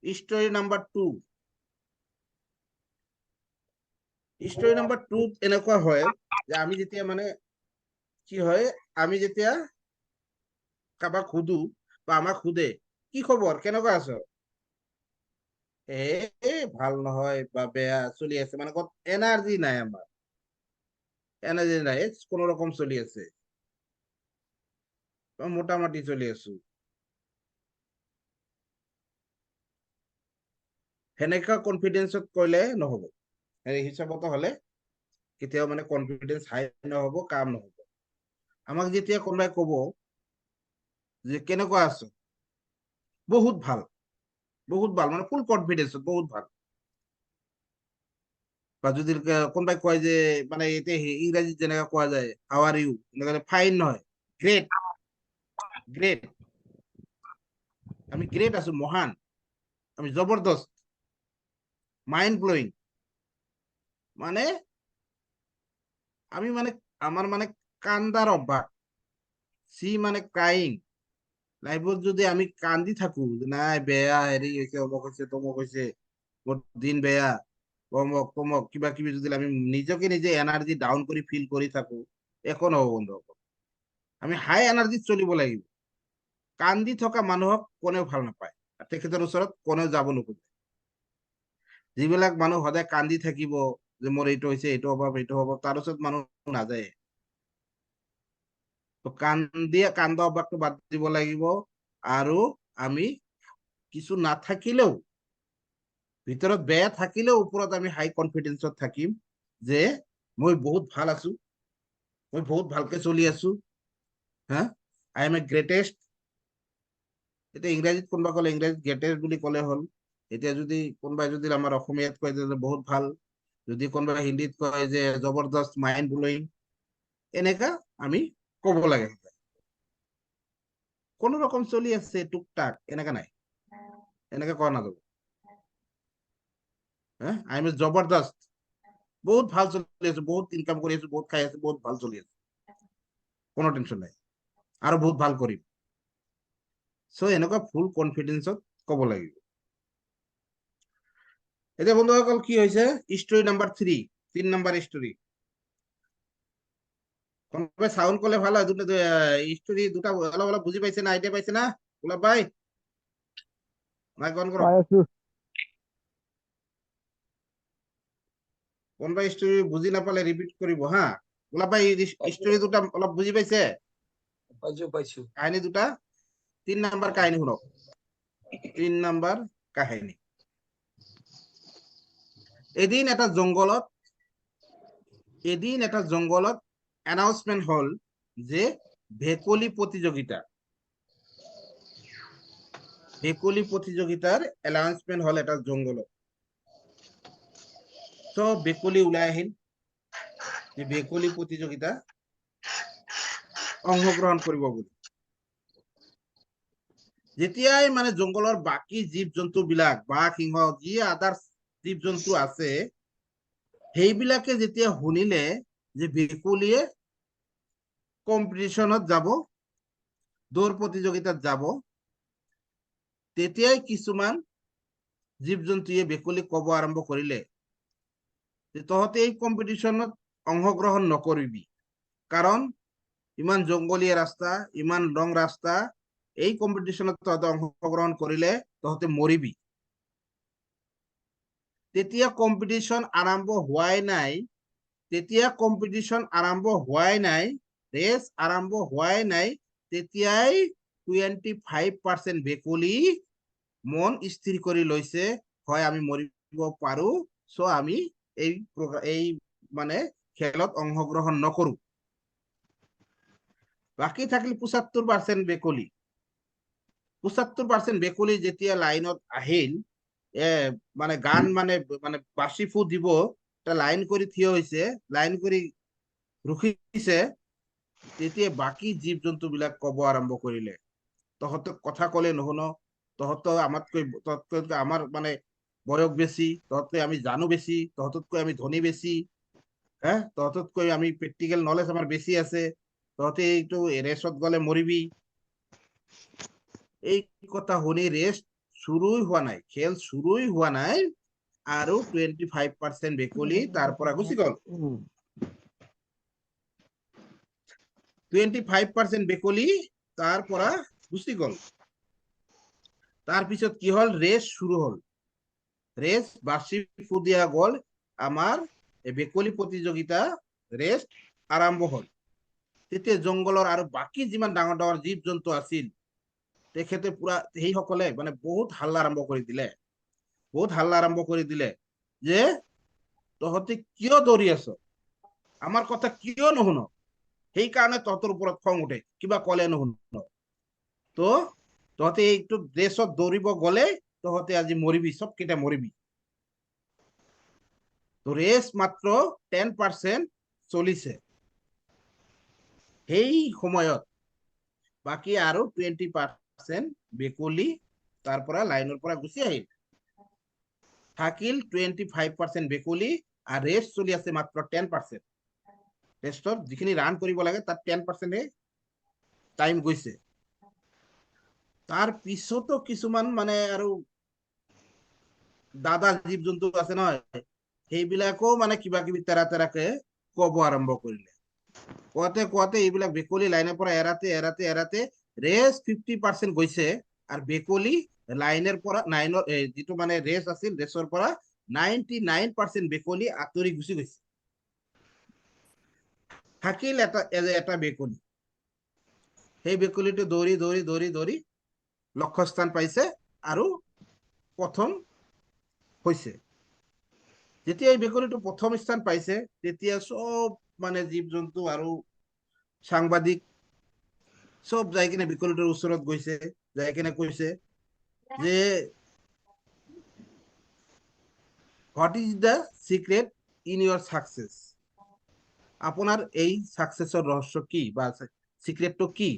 Story number 2. Story number 2 এনেকুৱা হয় যে আমি যেতিয়া মানে কি হয় আমি যেতিয়া কাবাক খুদু বা আমাক খুদে কি খবৰ কেনেকুৱা আছো ভাল নহয় বা বেয়া চলি আছে মানে কত এনার্জি নাই আমার এনার্জি নাই কোন রকম চলি আছে মোটামুটি চলি আছো সেনেকা কনফিডেন্সত কইলে নহব এই হিচাপত হলে কেতিয়াও মানে কনফিডেন্স হাই নহব কাম নহব আমাক যেতিয়া কোনোবাই কব যে কেনেকুৱা আছো বহুত ভাল মানে ফুল কনফিডেন্স বহুত ভাল বা যদি কোনোবাই কয় যে মানে এতিয়া ইংৰাজীত যেনেকে কোৱা যায় হাউ আৰ ইউ এনেকে ফাইন নহয় গ্ৰেট গ্ৰেট আমি গ্রেট আছো মহান আমি জবরদস্ত মাইন্ড ব্লোয়িং মানে আমি মানে আমার মানে কান্দার অভ্যাস সি মানে ক্রাইং লাইফত যদি আমি কান্দি থাকো নাই বেয়া হেৰি হৈছে অমুক হৈছে তমুক হৈছে মোৰ দিন বেয়া অমুক তমুক কিবা কিবি যদি আমি নিজকে নিজে এনার্জি ডাউন কৰি ফিল কৰি থাকো একো নহব বন্ধুসকল আমি হাই এনাৰ্জিত চলিব লাগিব কান্দি থকা মানুহক কোনেও ভাল নাপায় তেখেতৰ ওচৰত কোনেও যাব নোখোজে যিবিলাক মানুহ সদায় কান্দি থাকিব যে মোৰ এইটো হৈছে এইটো হ'ব তাৰ ওচৰত মানুহ নাযায় তো কান্দ অভ্যাসটো বাদ দিব লাগিব আৰু আমি কিছু নাথাকিলেও ভিতৰত বেয়া থাকিলেও ওপৰত আমি হাই কনফিডেন্সত থাকিম যে মই বহুত ভাল আছো মই বহুত ভালকে চলি আছো হা আই এম এ গ্ৰেটেষ্ট এতিয়া ইংৰাজীত কোনোবা ক'লে ইংৰাজীত গ্ৰেটেষ্ট বুলি ক'লে হ'ল এতিয়া যদি কোনোবাই যদি আমাৰ অসমীয়াত কয় যে বহুত ভাল যদি কোনোবাই হিন্দীত কয় যে জবৰদস্ত মাইন্ড ব্লোয়িং এনেকা আমি কব লাগে কোন ৰকম চলি আছে টুকটাক এনেকা নাই এনেকা কোৱা নাযাব হ্যাঁ আই এম জবৰদস্ত বহুত ভাল চলি আছে বহুত ইনকাম কৰি আছো বহুত খাই আছো বহুত ভাল চলি আছে কোনো টেনশন নাই আৰু বহুত ভাল কৰিম সো এনেকুৱা ফুল কনফিডেন্সত কব লাগিব এতিয়া বন্ধুসকল কি হৈছে স্টোরি নাম্বার 3 নাম্বার স্টোরি কোনোবাই সাউন্ড করলে ভালো হয় দুটো স্টোরি দুটা অলপ অলপ বুঝি পাইছে না আইডিয়া পাইছে না গোলাপ ভাই মাইক অন করো কোনোবাই স্টোরি বুঝি নাপালে রিপিট কৰিব হা গোলাপ ভাই স্টোরি দুটা অলপ বুঝি পাইছে পাইছো কাহিনী দুটা 3 নাম্বার কাহিনী শুনক 3 নাম্বার কাহিনী এদিন এটা জঙ্গলত এনাউন্সমেন্ট হল যে ভেকুলী প্ৰতিযোগিতাৰ এনাউন্সমেন্ট হল এটা জঙ্গলত চব ভেকুলী ওলাই আহিল যে ভেকুলী প্ৰতিযোগিতা অংশগ্ৰহণ কৰিব বুলি যেতিয়াই মানে জঙ্গলৰ বাকী জীৱ জন্তু বিলাক বাঘ সিংহ যি আদাৰ জীৱ জন্তু আছে সেইবিলাকে যেতিয়া শুনিলে যে ভেকুলীয়ে কম্পিটিশনত যাব দৌৰ প্ৰতিযোগিতাত যাব তেতিয়াই কিছুমান জীৱ জন্তুয়ে ভেকুলীক কব আৰম্ভ কৰিলে যে তহঁতে এই কম্পিটিশনত অংশগ্ৰহণ নকৰিবি কাৰণ ইমান জংগলীয়া ৰাস্তা ইমান লং ৰাস্তা এই কম্পিটিশনত তহঁতে অংশগ্ৰহণ কৰিলে তহঁতে মৰিবি তেতিয়া কম্পিটিশন আৰম্ভ হোৱাই নাই ৰেচ আৰম্ভ হোৱাই নাই তেতিয়াই 25% ভেকুলী মন স্থিৰ কৰি লৈছে হয় আমি মৰিব পাৰো সো আমি এই মানে খেলত অংশগ্ৰহণ নকৰো বাকি থাকিল 75% ভেকুলী 75% ভেকুলী যেতিয়া লাইনত আহিল মানে গান মানে বাঁশি ফু দিব এটা লাইন কৰি থিয় হৈছে লাইন কৰি ৰখিছে তেতিয়া বাকি জীৱ জন্তু বিলাক কব আৰম্ভ কৰিলে তহঁতক কথা কলে নুশুনো তহঁত তহঁতকৈ আমাৰ মানে বয়স বেছি তহঁতকৈ আমি জানো বেছি তহঁততকৈ আমি ধনী বেছি হ্যাঁ তহঁততকৈ আমি প্ৰেক্টিকেল নলেজ আমাৰ বেছি আছে তহঁতে এইটো ৰেচত গলে মৰিবি এই কথা শুনি ৰেচ শুৰুই হওয়া নাই, খেল শুৰুই হওয়া নাই, আৰু 25% বেকলি তাৰ পৰা গুচি গল। 25% বেকলি তাৰ পৰা গুচি গল। তাৰপিছত কি হল, ৰেচ শুৰু হল। ৰেস বাৰ্ষি ফুদিয়া গল, আমাৰ বেকলি প্ৰতিযোগিতা ৰেস আৰম্ভ হল। তেতিয়া জংগলৰ আৰু বাকী যিমান ডাঙৰ ডাঙৰ জীৱ জন্তু আছিল তেখেতে পুৰা সেইসকলে মানে বহুত হাল্লা আৰম্ভ কৰি দিলে, যে তহঁতি কিয় দৌৰি আছ, আমাৰ কথা কিয় নুশুন, সেইকাৰণে তহঁতৰ ওপৰত খং উঠে, কিবা কলে নুশুন। তো তহঁতে এইটো ৰেচত দৌৰিব গলে তহঁতে আজি মৰিবি, চবকেইটা মৰিবি। তো ৰেস মাত্ৰ 10% চলিছে। সেই সময়ত বাকি আৰু 20% বেকলি তাৰ পৰা লাইনৰ পৰা গুচি আহিল। থাকিল 25% বেকলি, আৰু ৰেস চলি আছে মাত্ৰ 10%। ৰেষ্টত যিখিনি ৰান কৰিব লাগে তাত 10% টাইম গৈছে। তাৰ পিছতো কিছুমান মানে আৰু দাদা জীৱ জন্তু আছে নহয়, সেইবিলাকো মানে কিবা কিবি তেৰা তেৰাকে কব আৰম্ভ কৰিলে। কোৱাতে এইবিলাক বেকলি লাইনৰ পৰা এৰাতে ৰেচ 50% গৈছে, আৰু বেকলি লাইনৰ পৰা যিটো মানে ৰেচ আছিল, ৰেচৰ পৰা 99% বেকলি আঁতৰি গুচি গৈছে। থাকিল এটা বেকলি। সেই বেকলিটো দৌৰি লক্ষ্যস্থান পাইছে আৰু প্ৰথম হৈছে। যেতিয়া এই বেকলিটো প্ৰথম স্থান পাইছে, তেতিয়া সব মানে জীৱ জন্তু আৰু সাংবাদিক সব যাই কিনে বেকলিটোৰ ওচৰত গৈছে, যাই কিনে কৈছে যে what is the secret in your success, আপনাৰ এই সাকসেসৰ ৰহস্য কি বা সিক্ৰেটটো কি।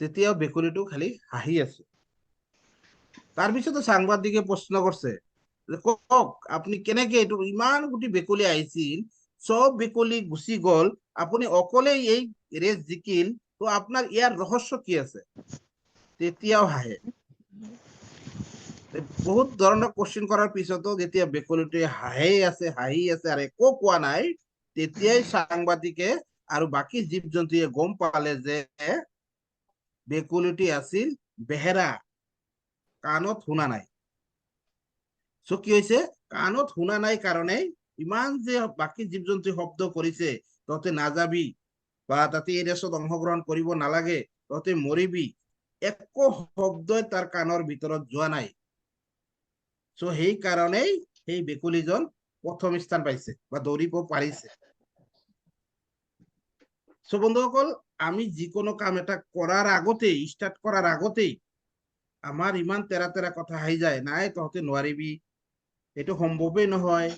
তেতিয়াও বেকলিটো খালি হাঁহি আছে। তাৰপিছতো সাংবাদিকে প্ৰশ্ন করছে, কক আপনি কেনেকে এইটো, ইমান গুটি বেকলি আহিছিল, সব বেকলি গুচি গল, আপুনি অকলেই এই রেস জিকিল, তো আপনার ইয়াৰ ৰহস্য কি আছে। তেতিয়াও হাঁহে। বহুত ধৰণৰ কোশ্চিন কৰাৰ পিছতো যেতিয়া বেকলিটোৱে হাঁহি আছে আৰু একো কোৱা নাই, তেতিয়াই সাংবাদিকে আৰু বাকী জীৱ জন্তুৱে গম পালে যে বেকলিটি আছিল বেহেৰা, কাণত শুনা নাই। সো কি হৈছে, কাণত শুনা নাই কাৰণে ইমান যে বাকী জীৱ জন্তু শব্দ কৰিছে, তহঁতে নাযাবি বা তাতে এই ৰেচত অংশগ্ৰহণ কৰিব নালাগে, তহঁতে মৰিবি, একো শব্দই তাৰ কাণৰ ভিতৰত যোৱা নাই। সো সেই কাৰণেই সেই বেকুলীজন প্ৰথম স্থান পাইছে বা দৌৰিব পাৰিছে। সো বন্ধুসকল, আমি যিকোনো কাম এটা কৰাৰ আগতেই, স্টাৰ্ট কৰাৰ আগতেই আমাৰ ইমান তেৰা তেৰা কথা আহি যায়, নাই তহঁতে নোৱাৰিবি, এইটো সম্ভৱেই নহয়।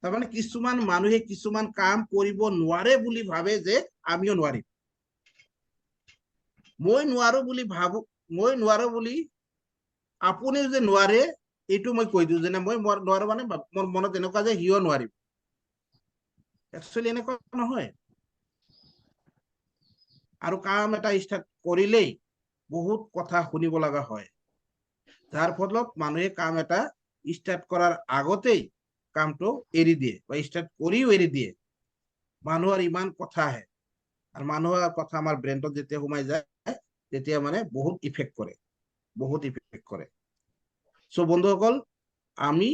তাৰমানে কিছুমান মানুহে কিছুমান কাম কৰিব নোৱাৰে বুলি ভাবে যে আমিও নোৱাৰিম। মই নোৱাৰো বুলি ভাবো, মই নোৱাৰো বুলি আপুনি যে নোৱাৰে এইটো মই কৈ দিওঁ, যেনে মই নোৱাৰো মানে মোৰ মনত এনেকুৱা যে সিও নোৱাৰিব। একচুৱেলি এনেকুৱা নহয়। আৰু কাম এটা ষ্টাৰ্ট কৰিলেই বহুত কথা শুনিব লগা হয়, যাৰ ফলত মানুহে কাম এটা ষ্টাৰ্ট কৰাৰ আগতেই কামটো এৰি দিয়ে বা ষ্টাৰ্ট কৰিও এৰি দিয়ে। মানুহৰ ইমান কথা আহে, আৰু মানুহৰ কথা আমাৰ ব্ৰেইনত যেতিয়া সোমাই যায় তেতিয়া মানে বহুত ইফেক্ট কৰে। সো বন্ধুসকল, আমি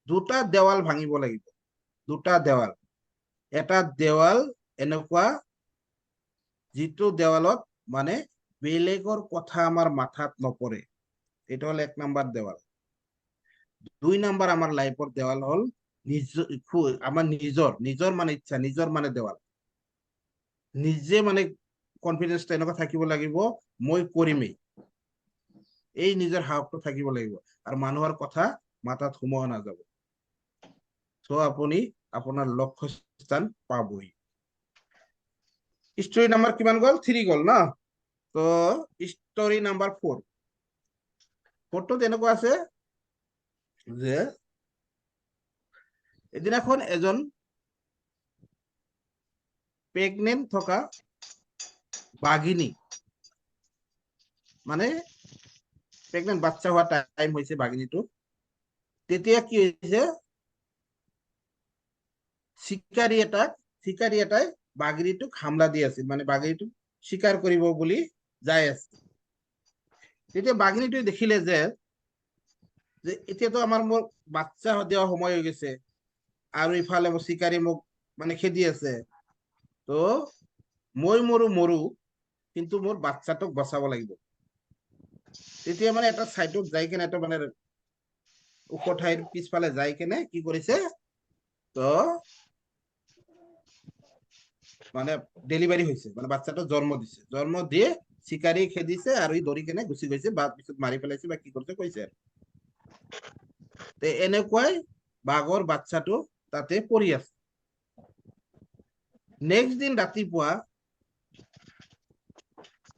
দুটা দেৱাল ভাঙিব লাগিব। দুটা দেৱাল। এটা দেৱাল এনেকুৱা যিটো দেৱালত মানে বেলেগৰ কথা আমাৰ মাথাত নপৰে, এটা হল 1 নাম্বাৰ দেৱাল। 2 নাম্বাৰ আমাৰ লাইফৰ দেৱাল হল আমাৰ নিজৰ মানে ইচ্ছা, নিজৰ মানে দেৱাল। নিজে মানে কনফিডেন্স এনেকুৱা থাকিব লাগিব, মই কৰিমেই, এই নিজৰ সাহসটো থাকিব লাগিব, আৰু মানুহৰ কথা মাথাত সোমোৱা নাযাব। সো আপুনি আপোনাৰ লক্ষ্য স্থান পাবই। স্টোরি নাম্বার কিমান গল, 3 গল না। তো স্টোরি নাম্বার 4। ফটোত এনেকুৱা আছে যে এদিনাখন এজন প্ৰেগনেন্ট থকা বাঘিনী, মানে প্ৰেগনেন্ট বাচ্চা হোৱা টাইম হৈছে বাঘিনীটো, তেতিয়া কি হৈছে, চিকাৰী এটাই বাঘিনীটোক হামলা দি আছিল, মানে বাঘিনীটোক চিকাৰ কৰিব বুলি যাই আছে। তেতিয়া বাঘিনীটোৱে দেখিলে যে এতিয়াতো মোৰ বাচ্চা দিয়া সময় হৈ গৈছে, আৰু ইফালে মোৰ চিকাৰী মোক মানে খেদি আছে, তো মই মৰো, কিন্তু মোৰ বাচ্চাটোক বচাব লাগিব। তেতিয়া মানে এটা চাইডত যাই কেনে, এটা মানে ওখ ঠাইৰ পিছফালে যাই কেনে কি কৰিছে, তো মানে ডেলিভাৰী হৈছে, মানে বাচ্চাটো জন্ম দিছে, জন্ম দিয়ে চিকাৰী খেদিছে আৰু ই ধৰি কেনে গুচি গৈছে, বা পিছত মাৰি পেলাইছে বা কি কৰিছে কৈছে। এনেকুৱাই বাঘৰ বাচ্চাটো তাতে পৰি আছে। নেক্সট দিন ৰাতিপুৱা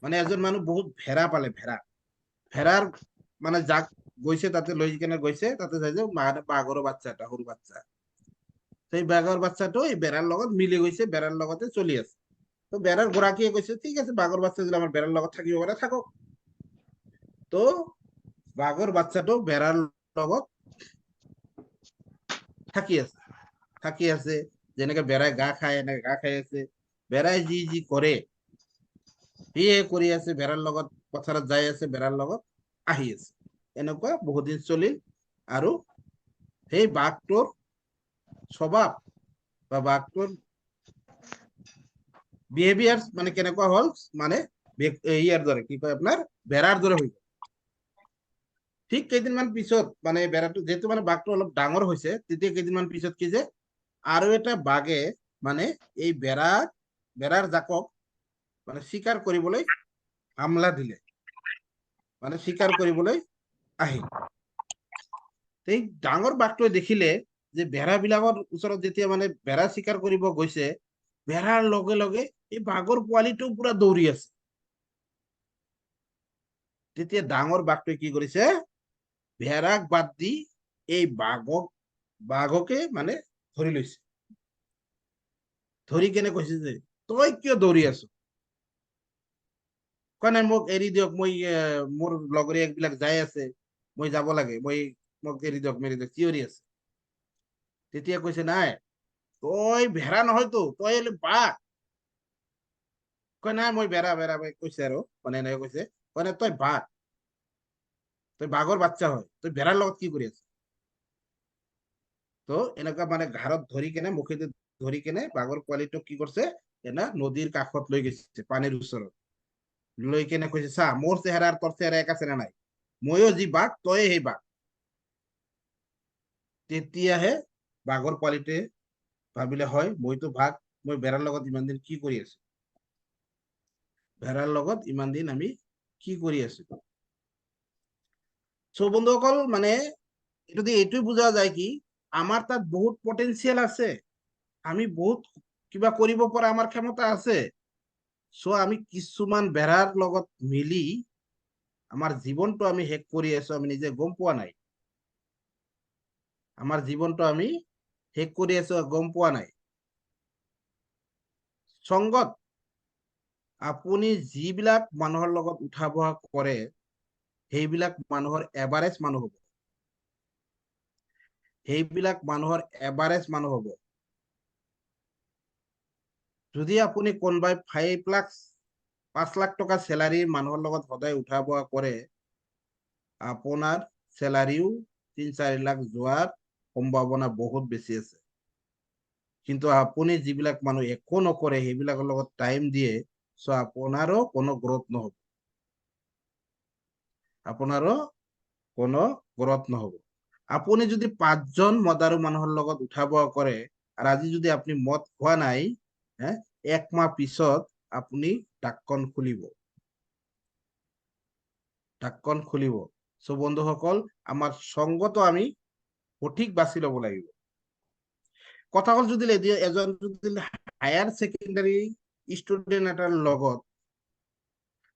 মানে এজন মানুহ বহুত ভেড়া পালে, ভেড়াৰ মানে যাক গৈছে তাতে লৈ কেনে গৈছে, তাতে চাই যে বাঘৰ বাচ্চা এটা, সৰু বাচ্চা। সেই বাঘৰ বাচ্চাটো এই বেড়াৰ লগত মিলি গৈছে, বেড়াৰ লগতে চলি আছে। তো বেড়াৰ গৰাকীয়ে কৈছে, ঠিক আছে, বাঘৰ বাচ্চা যদি আমাৰ বেড়াৰ লগত থাকিব পাৰে থাকক। তো বাঘৰ বাচ্চাটো বেড়াৰ লগত থাকি আছে, যেনেকে বেড়াই ঘাঁহ খায় এনেকে ঘাঁহ খাই আছে। বেড়াই যি কৰে সিয়ে কৰি আছে, বেড়াৰ লগত পথাৰত যাই আছে, বেড়াৰ লগত আহি আছে। এনেকুৱা বহুত দিন চলিল, আৰু সেই বাঘটোৰ স্বভাৱ বা বাঘটোৰ বিহেভিয়াৰ মানে কেনেকুৱা হ'ল, মানে ইয়াৰ দৰে, কি কয় আপোনাৰ, বেড়াৰ দৰে হৈ গ'ল। ঠিক কেইদিনমান পিছত মানে বেড়াটো যেহেতু মানে বাঘটো অলপ ডাঙৰ হৈছে, তেতিয়া কেইদিনমান পিছত কি যে আৰু এটা বাঘে মানে এই বেড়াৰ জাকক মানে চিকাৰ কৰিবলৈ হামলা দিলে, মানে চিকাৰ কৰিবলৈ আহিল। এই ডাঙৰ বাঘটোৱে দেখিলে যে বেড়া বিলাকৰ ওচৰত যেতিয়া মানে বেড়া চিকাৰ কৰিব গৈছে, বেড়াৰ লগে লগে এই বাঘৰ পোৱালিটো পুৰা দৌৰি আছে। তেতিয়া ডাঙৰ বাঘটোৱে কি কৰিছে, ভেড়াক বাদ দি এই বাঘকে মানে ধৰি লৈছে, ধৰি কেনে কৈছে যে তই কিয় দৌৰি আছ, কোৱা নাই মোক এৰি দিয়ক, মই মোৰ লগৰীয়া বিলাক যাই আছে, মই যাব লাগে, মোক এৰি দিয়ক, চিঞৰি আছে। তেতিয়া কৈছে নাই, তই ভেড়া নহয়তো, তই বাঘ। কয় নাই মই বেড়া কৈছে, আৰু মানে এনেকে কৈছে, কয় নাই তই বাঘ, তই বাঘৰ বাচ্চা হয়, তই ভেড়াৰ লগত কি কৰি আছ। তো এনেকুৱা মানে ঘাড়ত ধৰি কেনে, মুখেদি ধৰি কেনে বাঘৰ পোৱালিটোক কি কৰিছে, নদীৰ কাষত লৈ গৈছে, পানীৰ ওচৰত লৈ কেনে কৈছে, চা মোৰ চেহেৰা আৰু তোৰ চেহেৰা এক আছে নে নাই, ময়ো যি বাঘ তয়ে সেই বাঘ। তেতিয়াহে বাঘৰ পোৱালিটোৱে ভাবিলে, হয় মইতো বাঘ, মই বেড়াৰ লগত ইমান দিন কি কৰি আছো, ভেড়াৰ লগত ইমান দিন আমি কি কৰি আছো। চ' বন্ধুসকল, মানে এইটো দি এইটোৱে বুজা যায় কি, আমাৰ তাত বহুত পটেনচিয়েল আছে, আমি বহুত কিবা কৰিব পৰা আমাৰ ক্ষমতা আছে। চ' আমি কিছুমান বেড়াৰ লগত মিলি আমাৰ জীৱনটো আমি শেষ কৰি আছো, আমি নিজে গম পোৱা নাই। আমাৰ জীৱনটো আমি শেষ কৰি আছো, গম পোৱা নাই। সংগত আপুনি যিবিলাক মানুহৰ লগত উঠা বহা কৰে, সেইবিলাক মানুহৰ এভাৰেজ মানুহ হ'ব, যদি আপুনি কোনোবাই 5 লাখ টকা চেলাৰী মানুহৰ লগত সদায় উঠা বহা কৰে, আপোনাৰ চেলাৰিও 3-4 লাখ যোৱাৰ সম্ভাৱনা বহুত বেছি আছে। কিন্তু আপুনি যিবিলাক মানুহ একো নকৰে, সেইবিলাকৰ লগত টাইম দিয়ে, চ' আপোনাৰো কোনো গ্ৰোথ নহব, আপুনি যদি 5জন মদাৰু মানুহৰ লগত উঠা বহা কৰে, আৰু আজি যদি আপুনি মদ খোৱা নাই, 1 মাহ পিছত আপুনি ঢাকখন খুলিব। চ' বন্ধুসকল, আমাৰ সংগতো আমি সঠিক বাছি ল'ব লাগিব। কথা হ'ল, যদি এজন হায়াৰ ছেকেণ্ডাৰী ষ্টুডেণ্ট এটাৰ লগত,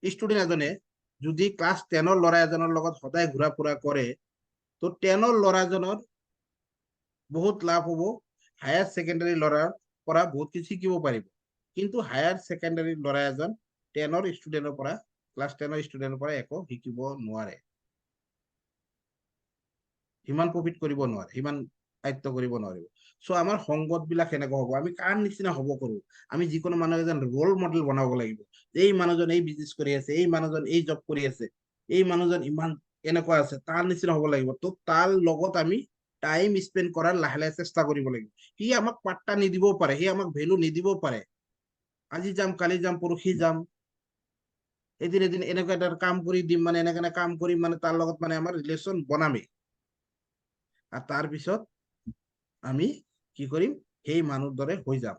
ষ্টুডেণ্ট এজনে যদি ক্লাছ 10ৰ ল'ৰা এজনৰ লগত সদায় ঘূৰা ফুৰা কৰে, তো 10ৰ ল'ৰাজনৰ বহুত লাভ হ'ব, হায়াৰ ছেকেণ্ডাৰী ল'ৰাৰ পৰা বহুত কিছু শিকিব পাৰিব। কিন্তু হায়াৰ ছেকেণ্ডাৰী ল'ৰা এজন 10ৰ ষ্টুডেণ্টৰ পৰা, ক্লাছ 10ৰ ষ্টুডেণ্টৰ পৰা একো শিকিব নোৱাৰে। সিমান প্ৰফিট কৰিব নোৱাৰে, সিমান আয়ত্ব কৰিব নোৱাৰিব। চ' আমাৰ সংগত বিলাক সেনেকুৱা হ'ব, আমি কাৰ নিচিনা হ'ব কৰো, আমি যিকোনো মানুহ এজন ৰোল মডেল বনাব লাগিব। এই মানুহজন এই বিজনেছ কৰি আছে, এই মানুহজন এই জব কৰি আছে, এই মানুহজন ইমান এনেকুৱা আছে, তাৰ নিচিনা হ'ব লাগিব। তো তাৰ লগত আমি টাইম স্পেণ্ড কৰাৰ লাহে লাহে চেষ্টা কৰিব লাগিব। সি আমাক পাত্তা নিদিবও পাৰে, সি আমাক ভেলু নিদিবও পাৰে, আজি যাম কালি যাম পৰহি যাম, এদিন এদিন এনেকুৱা এটা কাম কৰি দিম, মানে এনেকে কাম কৰিম, মানে তাৰ লগত মানে আমাৰ ৰিলেশ্যন বনামেই। আৰু তাৰ পিছত আমি কি কৰিম, সেই মানুহৰ দৰে হৈ যাম।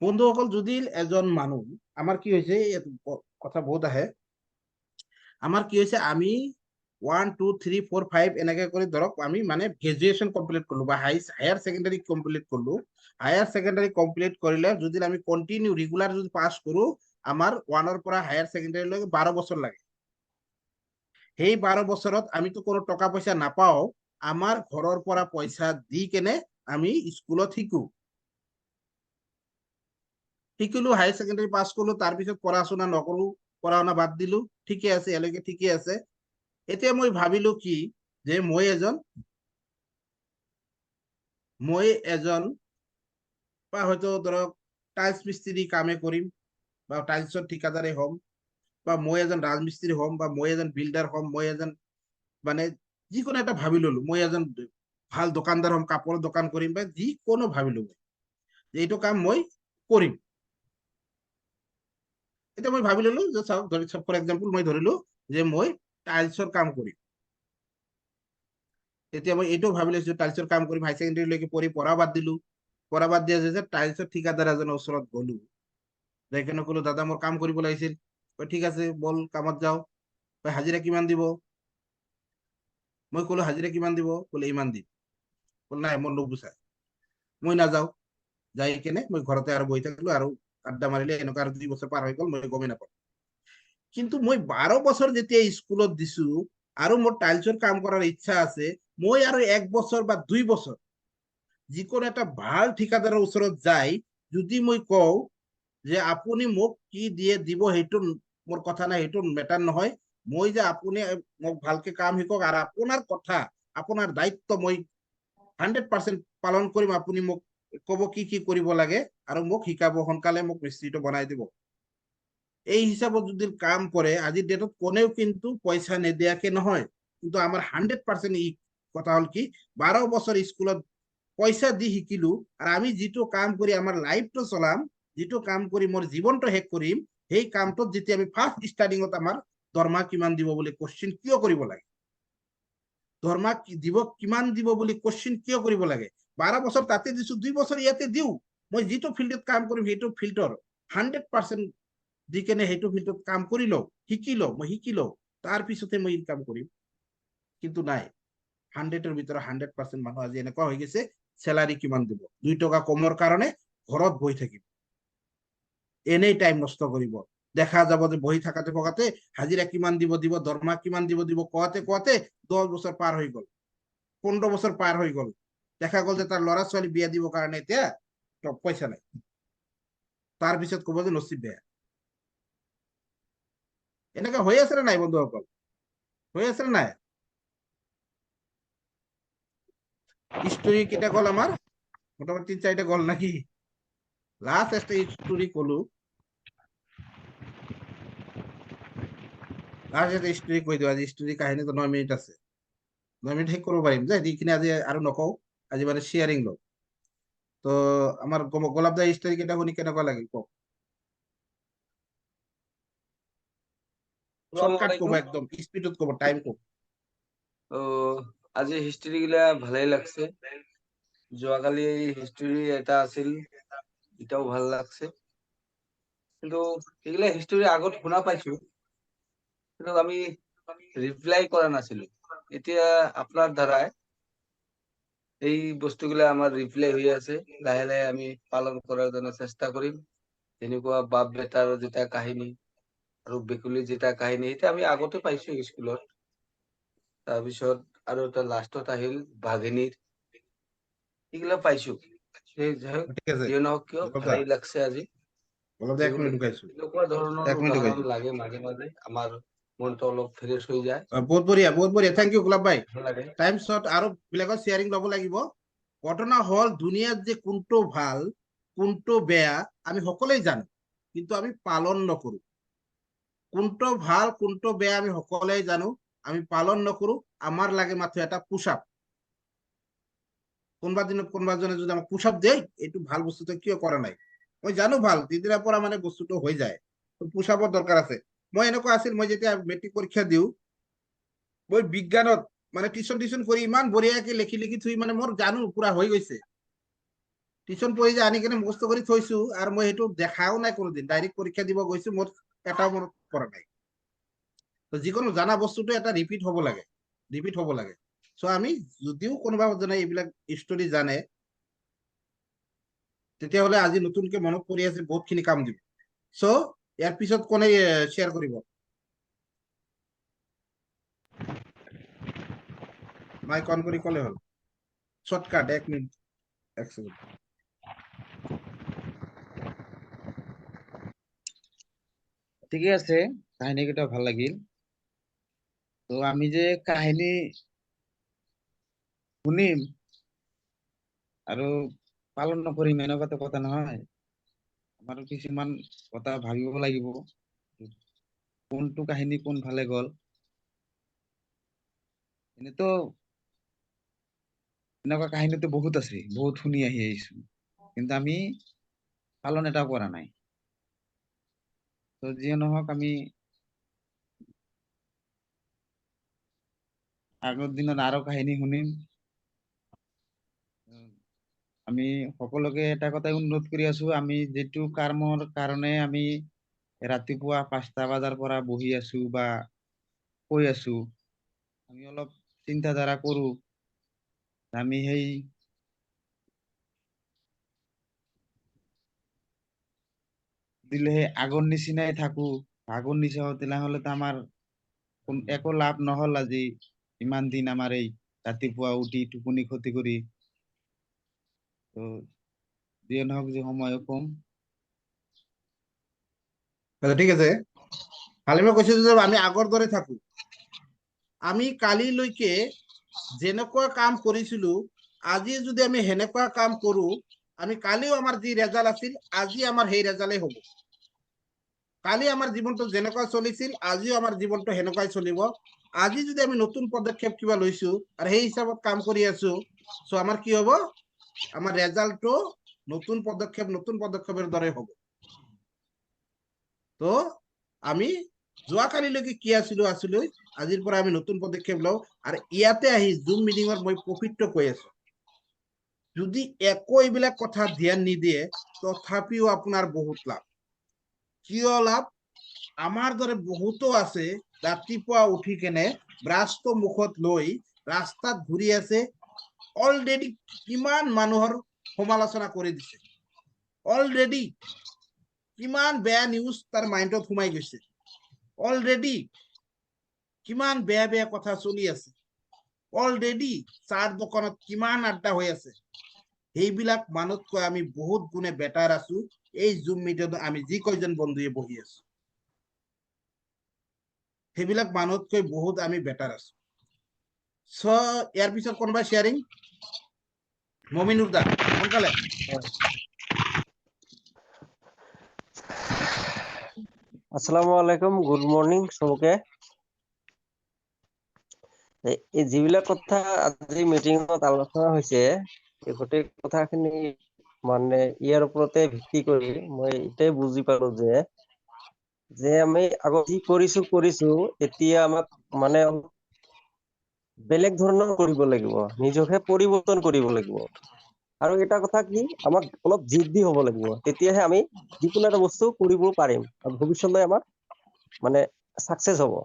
বন্ধুসকল, যদি এজন মানুহ, আমাৰ কি হৈছে, কথা বহুত আহে, আমাৰ কি হৈছে, আমি 1 2 3 4 5 এনেকে কৰি ধৰক আমি মানে গ্ৰেজুৱেশ্যন কমপ্লিট কৰিলো বা হায়াৰ ছেকেণ্ডাৰী কমপ্লিট কৰিলো। হায়াৰ ছেকেণ্ডাৰী কমপ্লিট কৰিলে যদি আমি কন্টিনিউ ৰেগুলাৰ যদি পাছ কৰো, আমাৰ 1-ৰ পৰা হায়াৰ ছেকেণ্ডাৰীলৈকে 12 বছৰ লাগে। সেই 12 বছৰত আমিতো কোনো টকা পইচা নাপাও, আমাৰ ঘৰৰ পৰা পইচা দি কেনে আমি স্কুলত শিকো। শিকিলো, হায়াৰ ছেকেণ্ডাৰী পাছ কৰিলো, তাৰপিছত পঢ়া শুনা নকৰো, পঢ়া শুনা বাদ দিলো, ঠিকে আছে, এলৈকে ঠিকে আছে। এতিয়া মই ভাবিলো কি, যে মই এজন বা হয়তো ধৰক টাইলছ মিস্ত্ৰি কামে কৰিম, বা টাইলছৰ ঠিকাদাৰে হ'ম, বা মই এজন ৰাজমিস্ত্ৰি হ'ম, বা মই এজন বিল্ডাৰ হ'ম, মই এজন মানে যিকোনো এটা ভাবি ললো, মই এজন ভাল দোকানদাৰ হ'ম, কাপোৰৰ দোকান কৰিম, বা যিকোনো ভাবিলো যে এইটো কাম মই কৰিম। এতিয়া মই ভাবি ললো যে চাওক, ফৰ এক্সাম্পল মই ধৰিলো যে মই টাইলছৰ কাম কৰিম। তেতিয়া মই এইটো ভাবি লৈছো টাইলছৰ কাম কৰিম, হাই ছেকেণ্ডাৰীলৈকে পঢ়া বাদ দিলো। পঢ়া বাদ দিয়া যে টাইলছৰ ঠিকাদাৰ এজনৰ ওচৰত গলো, যাই কেনে কলো, দাদা মোৰ কাম কৰিব লাগিছিল। ঠিক আছে, বল কামত যাও। হাজিৰা কিমান দিব? মই কলো হাজিৰা কিমান দিব? বোলে ইমান দিম। বোলে নাই, মোৰ নুপুচাই, মই নাযাওঁ। যাই কেনে মই ঘৰতে আৰু বহি থাকিলো, আৰু আড্ডা মাৰিলে, এনেকুৱা আৰু 2 বছৰ পাৰ হৈ গল, মই গমেই নাপাওঁ। কিন্তু মই 12 বছৰ যেতিয়া স্কুলত দিছো, আৰু মোৰ টাইলছৰ কাম কৰাৰ ইচ্ছা আছে, মই আৰু 1 বছৰ বা 2 বছৰ যিকোনো এটা ভাল ঠিকাদাৰৰ ওচৰত যাই যদি মই কওঁ যে আপুনি মোক কি দিয়ে দিব, সেইটো মোৰ কথা নাই, সেইটো মেটাৰ নহয়, মই যে আপুনি মোক ভালকে কাম শিকক, আৰু আপোনাৰ কথা, আপোনাৰ দায়িত্ব মই 100% পালন কৰিম, আপুনি মোক কব কি কি কৰিব লাগে, আৰু মোক শিকাব, সোনকালে মোক মিস্ত্ৰীটো বনাই দিব। এই হিচাপত যদি কাম কৰে, আজিৰ ডেটত কোনেও কিন্তু পইচা নিদিয়াকে নহয়। কিন্তু আমাৰ 100% ই কথা হল কি, 12 বছৰ স্কুলত পইচা দি শিকিলো, আৰু আমি যিটো কাম কৰি আমাৰ লাইফটো চলাম, যিটো কাম কৰি মোৰ জীৱনটো শেষ কৰিম, সেই কামটোত যেতিয়া আমি ফাৰ্ষ্ট ষ্টাৰ্টিঙত আমাৰ দৰমহা কিমান দিব বুলি কোশ্চিন কিয় কৰিব লাগে? দৰমহা কিমান দিব বুলি কোশ্চিন কিয় কৰিব লাগে? 12 বছৰ তাতে দিছো, 2 বছৰ ইয়াতে দিও, মই যিটো ফিল্ডত কাম কৰিম, সেইটো ফিল্ডৰ 100% দি কেনে সেইটো ফিল্ডত কাম কৰি লওঁ, মই শিকি লওঁ, তাৰ পিছতে মই ইনকাম কৰিম। কিন্তু নাই, 100-ৰ ভিতৰত 100% মানুহ আজি এনেকুৱা হৈ গৈছে, চেলাৰী কিমান দিব, 2 টকা কমৰ কাৰণে ঘৰত বহি থাকিব, এনেই টাইম নষ্ট কৰিব। দেখা যাব যে বহি থাকাতে থকাতে হাজিৰা কিমান দিব, দৰমহা কিমান দিব কোৱাতে কোৱাতে 10 বছৰ পাৰ হৈ গল, 15 বছৰ পাৰ হৈ গল। দেখা গল যে তাৰ ল'ৰা ছোৱালী বিয়া দিবৰ কাৰণে এতিয়া পইচা নাই, তাৰ পিছত কব যে নচিব বেয়া। এনেকা হৈ আছে নে নাই বন্ধুসকল? হৈ আছে নে নাই? হিষ্টৰী কেইটা গল আমাৰ? মোটামুটি 3-4টা গল নাকি? লাষ্ট একটা স্টোরি কলো, লাষ্ট এটা স্টোরি কৈ দিওঁ। আজি স্টোরি কাহিনীটো 9 মিনিট আছে, 9 মিনিট শেষ কৰিব পাৰিম যে, যিখিনি আজি আৰু নকওঁ, আজি মানে শ্বেয়াৰিং লওঁ। তো আমাৰ গোলাপ দা স্টোৰি কেইটা শুনি কেনেকুৱা লাগিল কওক? আসসালামু শৰ্টকাট কব, আলাইকুম। একদম স্পিডত কব, টাইম কব। তো আজি হিষ্ট্ৰী গিলা ভালেই লাগছে। যোৱাকালি হিষ্ট্ৰী এটা আছিল, এটাও ভাল লাগছে। কিন্তু এইগিলা হিষ্ট্ৰী আগত শুনা পাইছো, কিন্তু আমি ৰিপ্লাই কৰা নাছিলো। এতিয়া আপনাৰ দ্বাৰাই এই বস্তুগুলা আমাৰ ৰিপ্লাই হয়ে আছে, লাহে লাহে আমি পালন কৰাৰ জন্য চেষ্টা কৰিম। যেনেকুৱা বাপ বেটাৰ যেটা কাহিনী, আৰু বেকুলি যেটা কাহিনী, এটা আমি আগতে পাইছো স্কুলত। তাৰপিছত আৰু এটা লাষ্টত আহিল বাঘিনীৰ, এইগুলা পাইছো। সেই যাই হোক, ঠিক আছে যিয়ে নহওক কিয়, গোলাপ দা, ভালেই লাগছে আজি। গোলাপ দা, 1 মিনিট ঢুকাইছো, এনেকুৱা ধৰণৰ 1 মিনিট উদাহৰণ ঢুকাইছো। লাগে মাজে মাজে আমাৰ মনটো অলপ ফ্ৰেছ হৈ যায়। বহুত বঢ়িয়া, থেংক ইউ গোলাপ ভাই। ভাল লাগে। টাইমছত আৰু বেলেগৰ শ্বেয়াৰিং ল'ব লাগিব। ঘটনা হ'ল দুনিয়াত যে কোনটো ভাল কোনটো বেয়া আমি সকলোৱে জানো, কিন্তু আমি পালন নকৰো। কোনটো ভাল কোনটো বেয়া আমি সকলোৱে জানো, আমি পালন নকৰো। আমাৰ লাগে মাত্ৰ এটা পুষাপ। কোনোবা দিনত কোনোবাজনে যদি আমাক পুষাপ দিয়ে, এইটো ভাল বস্তুটো কিয় কৰা নাই, মই জানো ভাল যিদিনাৰ পৰা মানে বস্তুটো হৈ যায়, পুষাপৰ দৰকাৰ আছে। মই এনেকুৱা আছিল, মই যেতিয়া মেট্ৰিক পৰীক্ষা দিওঁ, মই বিজ্ঞানত মানে টিউচন কৰি ইমান বঢ়িয়াকে লিখি লিখি থৈ মানে মোৰ জানো পুৰা হৈ গৈছে। টিউচন পঢ়ি যে আনি কিনে মুখস্থ কৰি থৈছো, আৰু মই সেইটো দেখাও নাই কোনোদিন। ডাইৰেক্ট পৰীক্ষা দিব গৈছো, মোৰ এটাও মনত পৰা নাই। তো যিকোনো জানা বস্তুটো এটা ৰিপিট হ'ব লাগে, ৰিপিট হ'ব লাগে। চ' আমি যদিও কোনোবা জনে এইবিলাক ষ্টৰি জানে, তেতিয়াহ'লে আজি নতুনকে মনত পৰি আছে, বহুতখিনি কাম দিব। চ' ইয়াৰ পিছত কোনে শ্বেয়াৰ কৰিব? মাইক অন কৰি ক'লে হ'ল। Shortcut 1 minute 1 second. ঠিকে আছে, কাহিনী কেইটা ভাল লাগিল। তো আমি যে কাহিনী শুনিম আৰু পালন নকৰিম এনেকুৱাতো কথা নহয়। আমাৰো কিছুমান কথা ভাবিব লাগিব, কোনটো কাহিনী কোন ফালে গ'ল। এনেতো এনেকুৱা কাহিনীটো বহুত আছে, বহুত শুনি আহি আহিছো, কিন্তু আমি পালন এটাও কৰা নাই। তো যিয়ে নহওক, আমি আগৰ দিনত আৰু কাহিনী শুনিম। আমি সকলোকে এটা কথাই অনুৰোধ কৰি আছো, আমি যিটো কামৰ কাৰণে আমি ৰাতিপুৱা 5টা বজাৰ পৰা বহি আছো বা কৈ আছো, আমি অলপ চিন্তাধাৰা কৰো, আমি সেই দিলেহে আগৰ নিচিনাই থাকো। আগৰ নিচিনা তেনেহলে তো আমাৰ একো লাভ নহল। আজি ইমান দিন আমাৰ এই ৰাতিপুৱা উঠি টোপনি ক্ষতি কৰি, তো যিয়ে নহওক, যে সময় কম। ঠিক আছে, হালিমে কৈছে যে আমি আগৰ দৰে থাকো। আমি কালিলৈকে যেনেকুৱা কাম কৰিছিলো, আজি যদি আমি সেনেকুৱা কাম কৰো, আমি কালিও আমাৰ যি ৰেজাল্ট আছিল, আজি আমাৰ সেই ৰেজাল্টেই হ'ব। কালি আমাৰ জীৱনটো যেনেকুৱা চলিছিল, আজিও আমাৰ জীৱনটো সেনেকুৱাই চলিব। আজি যদি আমি নতুন পদক্ষেপ কিবা লৈছো আৰু সেই হিচাপত কাম কৰি আছো, চ' আমাৰ কি হ'ব, আমাৰ ৰেজাল্টটো নতুন পদক্ষেপেৰ দৰে হ'ব। তো আমি যোৱাকালিলৈকে কি আছিলো, আজিৰ পৰা আমি নতুন পদক্ষেপ লওঁ। আৰু ইয়াতে আহি জুম মিটিঙত মই প্ৰফিটটো কৈ আছো, যদি একো এইবিলাক কথা ধ্যান নিদিয়ে, তথাপিও আপোনাৰ বহুত লাভ। কিয় লাভ? আমাৰ দৰে বহুতো আছে, ৰাতিপুৱা উঠি কেনে ব্ৰাছটো মুখত লৈ ৰাস্তাত ঘূৰি আছে। অলৰেডি কিমান মানুহৰ সমালোচনা কৰি দিছে, অলৰেডি কিমান বেয়া নিউজ তাৰ মাইণ্ডত সোমাই গৈছে, অলৰেডি কিমান বেয়া বেয়া কথা চলি আছে, অলৰেডি চাৰ দোকানত কিমান আড্ডা হৈ আছে। সেইবিলাক মানুহতকৈ আমি বহুত গুণে বেটাৰ আছো। এই জুম মিটিঙত আমি যি কয়জন বন্ধুৱে বহি আছো, সেইবিলাক মানুহতকৈ বহুত আমি বেটাৰ আছো। চ' ইয়াৰ পিছত কোনোবাই শ্বেয়াৰিং? মমিনুৰ দা সোনকালে। আসসালামু আলাইকুম, গুড মৰ্নিং চবকে। এই যিবিলাক কথা আজি মিটিঙত আলোচনা হৈছে, এই গোটেই কথাখিনি মানে ইয়াৰ ওপৰতে ভিত্তি কৰি মই এটাই বুজি পালো যে আমি আগত যি কৰিছো এতিয়া আমাক মানে বেলেগ ধৰণৰ কৰিব লাগিব, নিজকে পৰিৱৰ্তন কৰিব লাগিব। আৰু এটা কথা কি, আমাক অলপ জিদ্দি হ'ব লাগিব, তেতিয়াহে আমি যিকোনো এটা বস্তু কৰিব পাৰিম আৰু ভৱিষ্যতলৈ আমাৰ মানে সাকসেস হ'ব।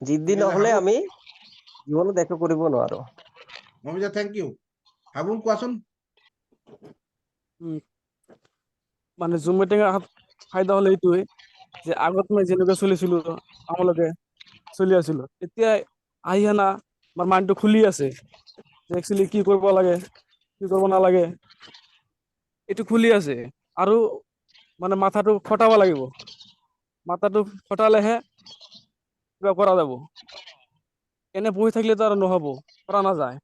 জিদ্দি ঠিক আছে নহলে হাবুল, আমি জীৱনত একো কৰিব নোৱাৰো। মমিজা থেংক ইউ। হাবুল কোৱাচোন। মানে জুম মিটিঙৰ ফাইদা হলে এইটোৱে যে আগত মই যেনেকৈ চলিছিলো, আমালোকে চলি আছিলো, এতিয়া আহি আনা আমাৰ মাইণ্ডটো খুলি আছে যে একচুৱেলি কি কৰিব লাগে, কি কৰিব নালাগে, এইটো খুলি আছে। আৰু মানে মাথাটো খটাব লাগিব, মাথাটো খটালেহে কিবা কৰা যাব। এনে বহি থাকিলেতো আৰু নহব, কৰা নাযায়।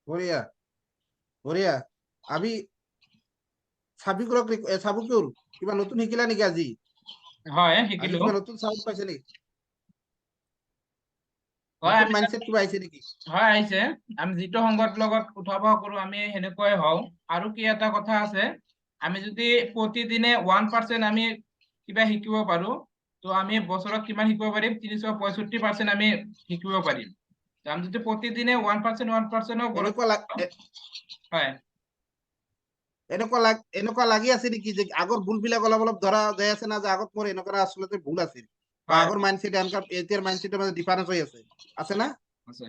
বঢ়িয়া বঢ়িয়া। আমি চাবিকুল কিবা নতুন শিকিলা নেকি আজি? হয় আজি শিকিলো। কিবা নতুন চাউণ্ড পাইছে নেকি? হয় নতুন আমি মাইণ্ডছেট কিবা আহিছে নেকি? হয় আহিছে। আমি যিটো সংগত লগত উঠা বহা কৰো আমি সেনেকুৱাই হওঁ। আৰু কি এটা কথা আছে, আমি যদি প্ৰতিদিনে 1% আমি কিবা শিকিব পাৰো, তো আমি বছৰত কিমান শিকিব পাৰিম? 365% আমি শিকিব পাৰিম। তো আমি যদি প্ৰতিদিনে 1% এনেকুৱা হয় এনেকুৱা লাগি আছে নেকি যে আগৰ ভুল বিলাক অলপ অলপ ধৰা যাই আছে না, যে আগত মোৰ এনেকুৱা আচলতে ভুল আছিল, বা হয় আগৰ মাইণ্ডছেট এতিয়াৰ মাইণ্ডছেটৰ মাজত ডিফাৰেন্স হৈ আছে না? আছে